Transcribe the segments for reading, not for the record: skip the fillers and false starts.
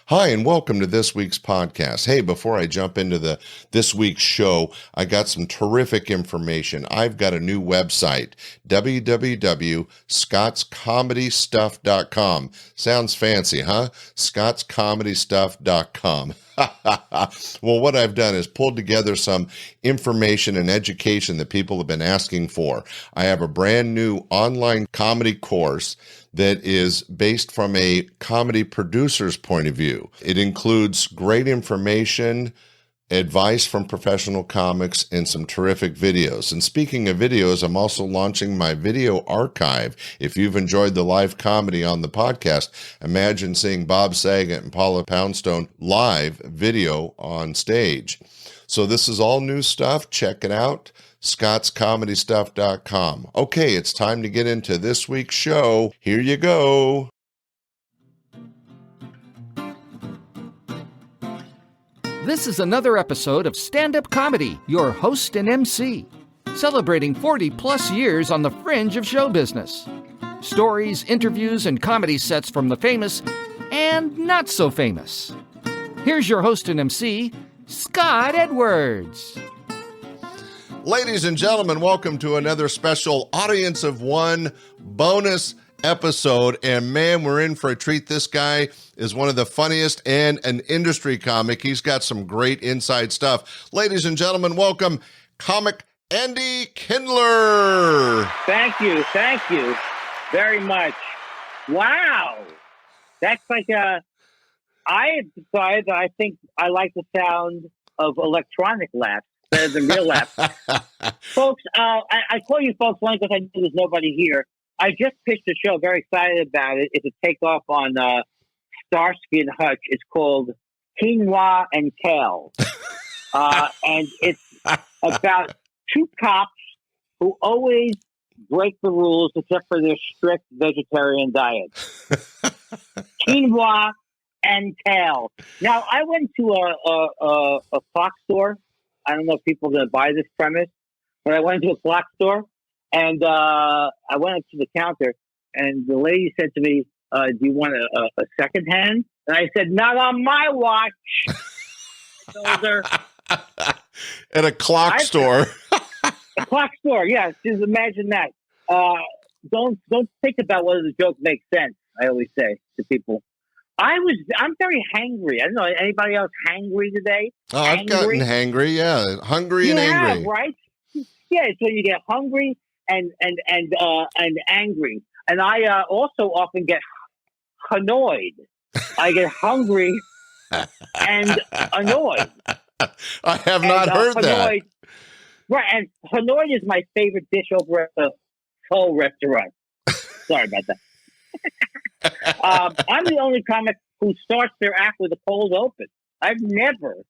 Hi, and welcome to this week's podcast. Hey, before I jump into this week's show, I got some terrific information. I've got a new website, www.scottscomedystuff.com. Sounds fancy, huh? scottscomedystuff.com. Well, what I've done is pulled together some information and education that people have been asking for. I have a brand new online comedy course that is based from a comedy producer's point of view. It includes great information, advice from professional comics, and some terrific videos. And speaking of videos, I'm also launching my video archive. If you've enjoyed the live comedy on the podcast, imagine seeing Bob Saget and Paula Poundstone live video on stage. So this is all new stuff. Check it out. scottscomedystuff.com. Okay, it's time to get into this week's show. Here you go. This is another episode of Stand-Up Comedy, your host and MC, celebrating 40-plus years on the fringe of show business. Stories, interviews, and comedy sets from the famous and not so famous. Here's your host and MC, Scott Edwards. Ladies and gentlemen, welcome to another special Audience of One bonus episode. And man, we're in for a treat. This guy is one of the funniest and an industry comic. He's got some great inside stuff. Ladies and gentlemen, welcome comic Andy Kindler. Thank you very much. Wow. That's like I decided that I think I like the sound of electronic laughs better than real laughs. Folks, I call you folks only because I know there's nobody here. I just pitched a show, very excited about it. It's a takeoff on Starsky and Hutch. It's called Quinoa and Kale. And it's about two cops who always break the rules except for their strict vegetarian diet. Quinoa and Kale. Now, I went to a clock store. I don't know if people are going to buy this premise, but I went to a clock store and I went up to the counter and the lady said to me, do you want a second hand? And I said, not on my watch. At a clock store. A clock store, yeah. Just imagine that. Don't think about whether the joke makes sense, I always say to people. I'm very hangry. I don't know. Anybody else hangry today? Oh, I've gotten hangry. Yeah, hungry and angry. Right? Yeah. So you get hungry and angry, and I also often get annoyed. I get hungry and annoyed. I have not heard that. Right, and annoyed is my favorite dish over at the Soul restaurant. Sorry about that. I'm the only comic who starts their act with a cold open. I've never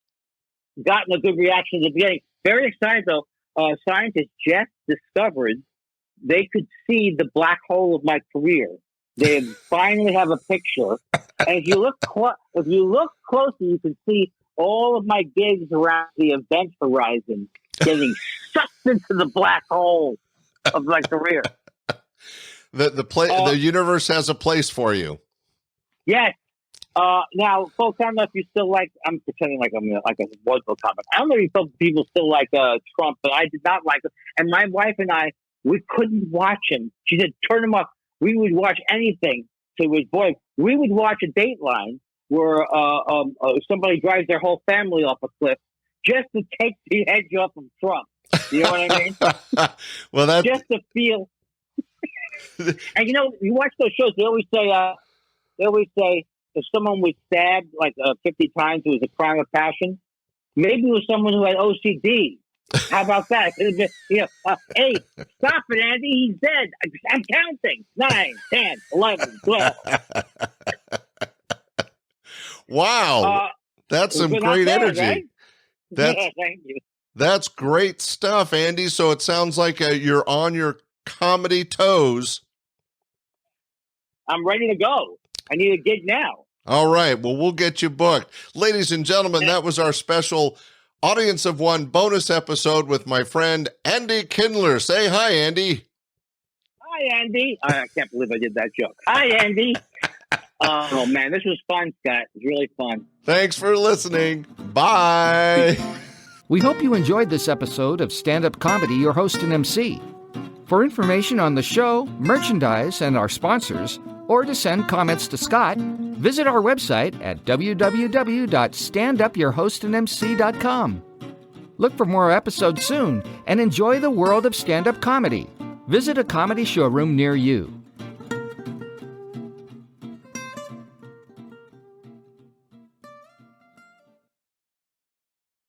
gotten a good reaction at the beginning. Very excited though. Scientists just discovered they could see the black hole of my career. They finally have a picture, and if you look closely, you can see all of my gigs around the event horizon getting sucked into the black hole of my career. The universe has a place for you. Yes. Now, folks, I don't know if you still like. I'm pretending like I'm like a vaudeville comic. I don't know if people still like Trump, but I did not like him. And my wife and I, we couldn't watch him. She said, "Turn him off." We would watch anything to his voice. We would watch a Dateline where somebody drives their whole family off a cliff just to take the edge off of Trump. You know what I mean? Well, that's just to feel. And you know, you watch those shows. They always say if someone was stabbed like 50 times, it was a crime of passion. Maybe it was someone who had OCD. How about that? Hey, stop it, Andy. He's dead. I'm counting. 9, 10, 11, 12. Wow. That's some great energy. Right? Thank you. That's great stuff, Andy. So it sounds like you're on your comedy toes. I'm ready to go. I need a gig now. All right. Well, we'll get you booked. Ladies and gentlemen, that was our special Audience of One bonus episode with my friend Andy Kindler. Say hi, Andy. Hi, Andy. I can't believe I did that joke. Hi, Andy. Oh, man, this was fun, Scott. It was really fun. Thanks for listening. Bye. We hope you enjoyed this episode of Stand Up Comedy, Your Host and MC. For information on the show, merchandise, and our sponsors, or to send comments to Scott, visit our website at www.standupyourhostandmc.com. Look for more episodes soon and enjoy the world of stand-up comedy. Visit a comedy showroom near you.